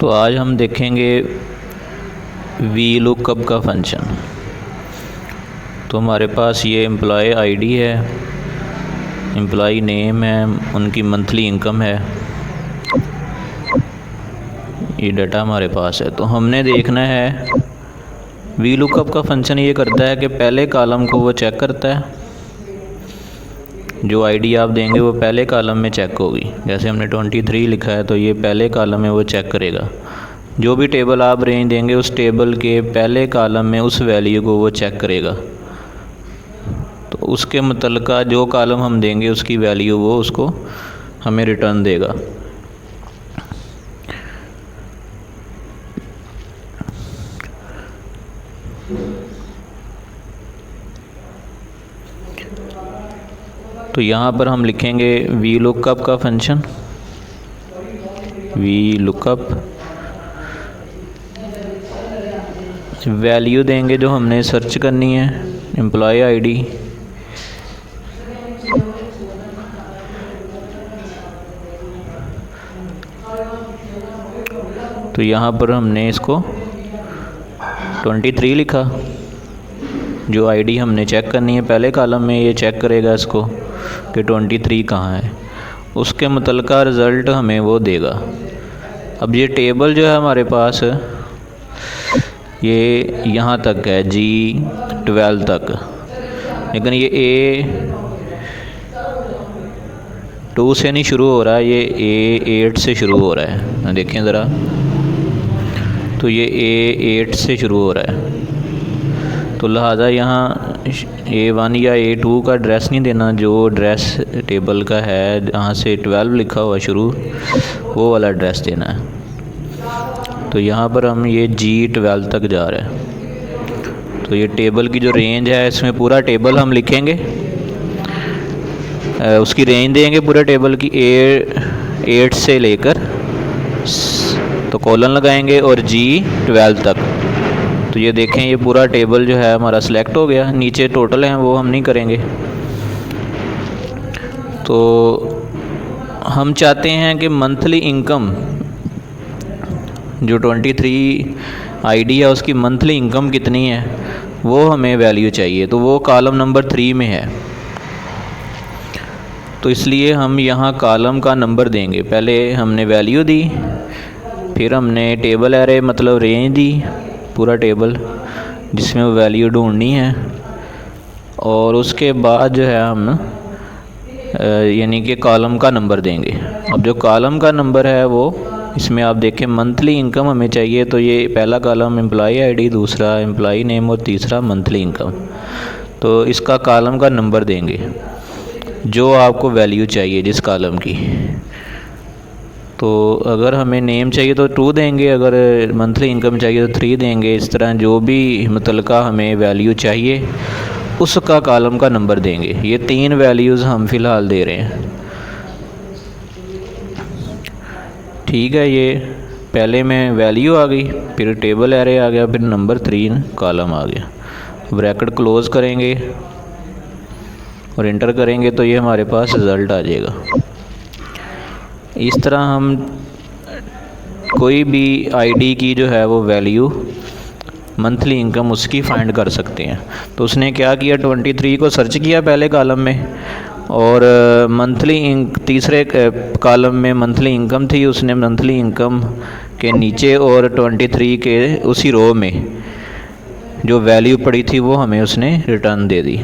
तो आज हम देखेंगे वी लुकअप का फंक्शन। तो हमारे पास ये एम्प्लॉय आईडी है, एम्प्लॉय नेम है, उनकी मंथली इनकम है, ये डाटा हमारे पास है। तो हमने देखना है वी लुकअप का फंक्शन ये करता है कि पहले कॉलम को वो चेक करता है, जो आईडी आप देंगे वो पहले कॉलम में चेक होगी। जैसे हमने 23 लिखा है तो ये पहले कॉलम में वो चेक करेगा। जो भी टेबल आप रेंज देंगे उस टेबल के पहले कॉलम में उस वैल्यू को वो चेक करेगा। तो उसके मुतल्लिका जो कॉलम हम देंगे उसकी वैल्यू वो उसको हमें रिटर्न देगा। तो यहाँ पर हम लिखेंगे वी लुकअप का फंक्शन, वी लुकअप वैल्यू देंगे जो हमने सर्च करनी है, एम्प्लॉय आईडी, तो यहाँ पर हमने इसको 23 लिखा। जो आईडी हमने चेक करनी है पहले कॉलम में ये चेक करेगा इसको कि 23 कहाँ है, उसके मुतल्लिका रिज़ल्ट हमें वो देगा। अब ये टेबल जो है हमारे पास ये यहाँ तक है G12 तक, लेकिन ये A2 से नहीं शुरू हो रहा है, ये A8 से शुरू हो रहा है। देखें ज़रा, तो ये A8 से शुरू हो रहा है। तो लिहाजा यहाँ A1 या A2 का एड्रेस नहीं देना, जो एड्रेस टेबल का है जहाँ से 12 लिखा हुआ शुरू, वो वाला एड्रेस देना है। तो यहाँ पर हम ये G12 तक जा रहे हैं। तो ये टेबल की जो रेंज है इसमें पूरा टेबल हम लिखेंगे, उसकी रेंज देंगे पूरे टेबल की A8 से लेकर, तो कॉलन लगाएंगे और G12 तक। तो ये देखें ये पूरा टेबल जो है हमारा सिलेक्ट हो गया। नीचे टोटल हैं वो हम नहीं करेंगे। तो हम चाहते हैं कि मंथली इनकम जो 23 आईडी है उसकी मंथली इनकम कितनी है वो हमें वैल्यू चाहिए। तो वो कॉलम नंबर 3 में है, तो इसलिए हम यहाँ कॉलम का नंबर देंगे। पहले हमने वैल्यू दी, फिर हमने टेबल एरे मतलब रेंज दी, पूरा टेबल जिसमें वो वैल्यू ढूंढनी है, और उसके बाद जो है हम यानी कि कॉलम का नंबर देंगे। अब जो कॉलम का नंबर है वो इसमें आप देखें मंथली इनकम हमें चाहिए, तो ये पहला कॉलम एम्प्लॉय आईडी, दूसरा एम्प्लॉय नेम और तीसरा मंथली इनकम। तो इसका कॉलम का नंबर देंगे जो आपको वैल्यू चाहिए जिस कॉलम की। तो अगर हमें नेम चाहिए तो 2 देंगे, अगर मंथली इनकम चाहिए तो 3 देंगे। इस तरह जो भी मुतल्लिका हमें वैल्यू चाहिए उसका कॉलम का नंबर देंगे। ये 3 वैल्यूज़ हम फ़िलहाल दे रहे हैं। ठीक है, ये पहले में वैल्यू आ गई, फिर टेबल एरे आ गया, फिर नंबर 3 कॉलम आ गया। ब्रैकेट क्लोज़ करेंगे और इंटर करेंगे तो ये हमारे पास रिज़ल्ट आ जाएगा। इस तरह हम कोई भी आईडी की जो है वो वैल्यू मंथली इनकम उसकी फाइंड कर सकते हैं। तो उसने क्या किया, 23 को सर्च किया पहले कॉलम में, और तीसरे कॉलम में मंथली इनकम थी, उसने मंथली इनकम के नीचे और 23 के उसी रो में जो वैल्यू पड़ी थी वो हमें उसने रिटर्न दे दी।